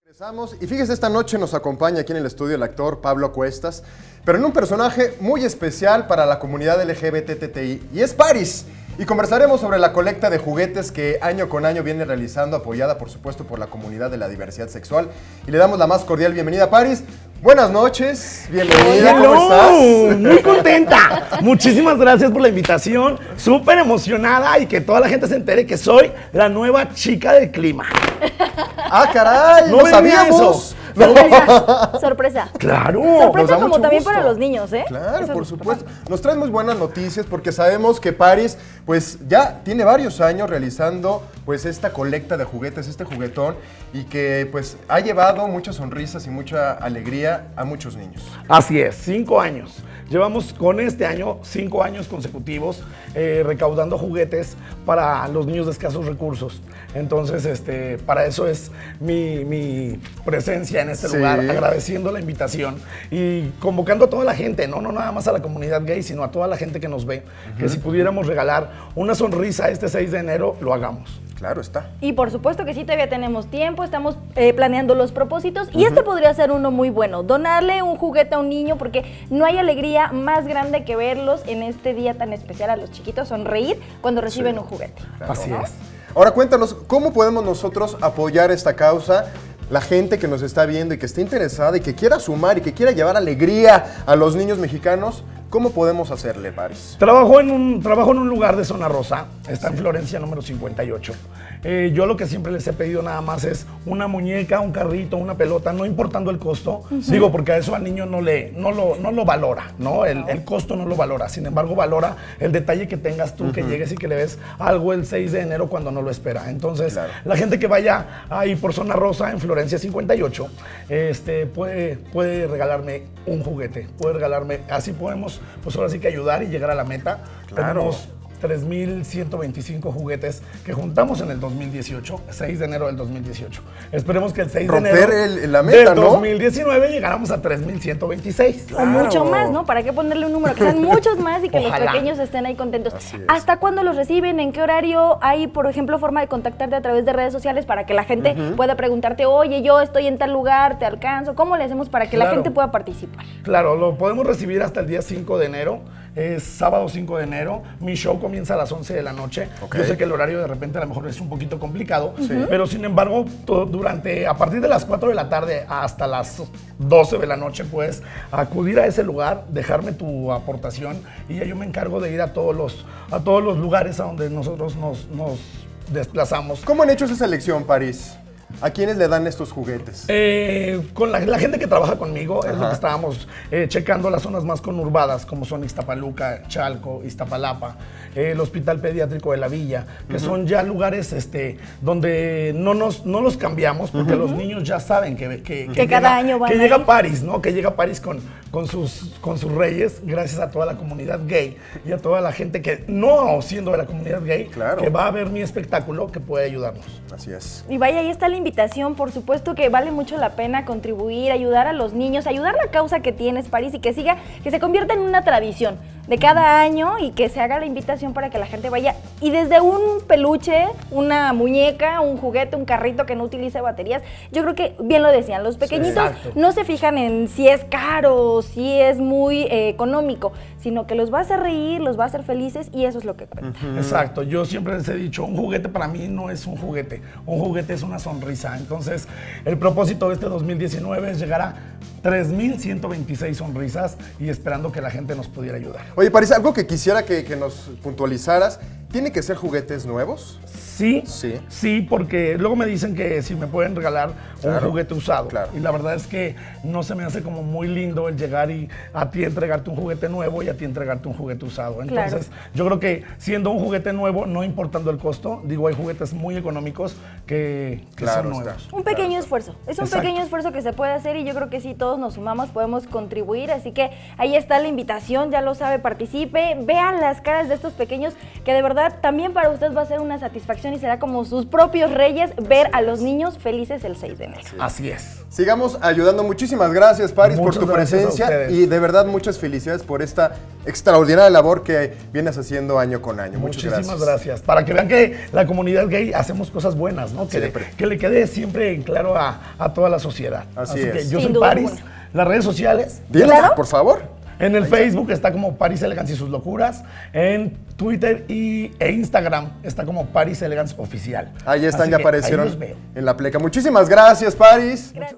Empezamos, y fíjese, esta noche nos acompaña aquí en el estudio el actor Pablo Cuestas, pero en un personaje muy especial para la comunidad LGBTTI, y es Paris. Y conversaremos sobre la colecta de juguetes que año con año viene realizando, apoyada por supuesto por la comunidad de la diversidad sexual. Y le damos la más cordial bienvenida a Paris. Buenas noches, bienvenida, ¿cómo estás? Muy contenta. Muchísimas gracias por la invitación. Súper emocionada y que toda la gente se entere que soy la nueva chica del clima. ¡Ah, caray! ¡No sabíamos! Sorpresa, sorpresa. Claro. Sorpresa como mucho también gusto. para los niños, ¿eh? Claro, Eso por es supuesto. Nos traen muy buenas noticias porque sabemos que Paris, pues ya tiene varios años realizando pues esta colecta de juguetes, este juguetón, y que pues ha llevado muchas sonrisas y mucha alegría a muchos niños. Así es, 5 años. Llevamos con este año 5 años consecutivos recaudando juguetes para los niños de escasos recursos. Entonces, para eso es mi presencia en este lugar, agradeciendo la invitación y convocando a toda la gente, no nada más a la comunidad gay, sino a toda la gente que nos ve, que si pudiéramos regalar una sonrisa este 6 de enero, lo hagamos. Claro está. Y por supuesto que sí, todavía tenemos tiempo, estamos planeando los propósitos y este podría ser uno muy bueno, donarle un juguete a un niño, porque no hay alegría más grande que verlos en este día tan especial a los chiquitos, sonreír cuando reciben un juguete. Claro. Así es. Ahora cuéntanos, ¿cómo podemos nosotros apoyar esta causa? La gente que nos está viendo y que esté interesada y que quiera sumar y que quiera llevar alegría a los niños mexicanos, ¿cómo podemos hacerle, Paris? Trabajo en un lugar de Zona Rosa, está en Florencia número 58. Yo lo que siempre les he pedido nada más es una muñeca, un carrito, una pelota, no importando el costo. Digo, porque a eso al niño no lo valora, ¿no? El costo no lo valora. Sin embargo, valora el detalle que tengas tú, que llegues y que le ves algo el 6 de enero cuando no lo espera. Entonces, la gente que vaya ahí por Zona Rosa en Florencia 58, puede regalarme un juguete, puede regalarme, así podemos, pues ahora sí que ayudar y llegar a la meta. Claro. Tenemos 3,125 juguetes que juntamos en el 2018, 6 de enero del 2018. Esperemos que el 6 de enero la meta, del 2019 llegáramos a 3,126. O mucho más, ¿no? ¿Para qué ponerle un número? Que sean muchos más y que Ojalá. los pequeños estén ahí contentos. Así es. ¿Hasta cuándo los reciben? ¿En qué horario? ¿Hay, por ejemplo, forma de contactarte a través de redes sociales para que la gente pueda preguntarte, oye, yo estoy en tal lugar, te alcanzo? ¿Cómo le hacemos para que la gente pueda participar? Claro, lo podemos recibir hasta el día 5 de enero. Es sábado 5 de enero. Mi show comienza a las 11 de la noche. Yo sé que el horario de repente a lo mejor es un poquito complicado, pero sin embargo, a partir de las 4 de la tarde hasta las 12 de la noche puedes acudir a ese lugar, dejarme tu aportación y ya yo me encargo de ir a todos los lugares a donde nosotros nos desplazamos. ¿Cómo han hecho esa selección, Paris? ¿A quiénes le dan estos juguetes? Con la gente que trabaja conmigo, es lo que estábamos checando las zonas más conurbadas, como son Ixtapaluca, Chalco, Iztapalapa, el Hospital Pediátrico de la Villa, que son ya lugares donde no los cambiamos, porque los niños ya saben que cada año van que a llega ir. Paris, ¿no? Que llega Paris con sus reyes, gracias a toda la comunidad gay y a toda la gente que, no siendo de la comunidad gay, que va a ver mi espectáculo, que puede ayudarnos. Así es. Y vaya, ahí está la invitación, por supuesto que vale mucho la pena contribuir, ayudar a los niños, ayudar la causa que tienes, Paris, y que se convierta en una tradición de cada año y que se haga la invitación para que la gente vaya. Y desde un peluche, una muñeca, un juguete, un carrito que no utilice baterías, yo creo que, bien lo decían, los pequeñitos no se fijan en si es caro o si es muy económico, sino que los va a hacer reír, los va a hacer felices y eso es lo que cuenta. Exacto, yo siempre les he dicho, un juguete para mí no es un juguete es una sonrisa. Entonces, el propósito de este 2019 es llegar a 3,126 sonrisas y esperando que la gente nos pudiera ayudar. Oye, Paris, algo que quisiera que nos puntualizaras, ¿tiene que ser juguetes nuevos? Sí, porque luego me dicen que si me pueden regalar un juguete usado. Y la verdad es que no se me hace como muy lindo el llegar y a ti entregarte un juguete nuevo y a ti entregarte un juguete usado. Entonces, yo creo que siendo un juguete nuevo, no importando el costo, digo, hay juguetes muy económicos que son nuevos. Un pequeño esfuerzo, es un pequeño esfuerzo que se puede hacer y yo creo que si todos nos sumamos podemos contribuir, así que ahí está la invitación, ya lo sabe, participe, vean las caras de estos pequeños que de verdad también para usted va a ser una satisfacción celebración y será como sus propios reyes ver a los niños felices el 6 de enero. Así es. Sigamos ayudando. Muchísimas gracias, Paris, por Muchas tu gracias a presencia ustedes. y de verdad muchas felicidades por esta extraordinaria labor que vienes haciendo año con año. Muchas Muchísimas gracias. Para que vean que la comunidad gay hacemos cosas buenas, ¿no? Que le quede siempre en claro a toda la sociedad. Así que es. yo Sin soy duda Paris. alguna. Las redes sociales. Dinos, Claro. por favor. En el Facebook está como Paris Elegance y sus locuras. En Twitter e Instagram está como Paris Elegance Oficial. Ahí están, Así ya que aparecieron ahí los veo. en la pleca. Muchísimas gracias, Paris. Gracias.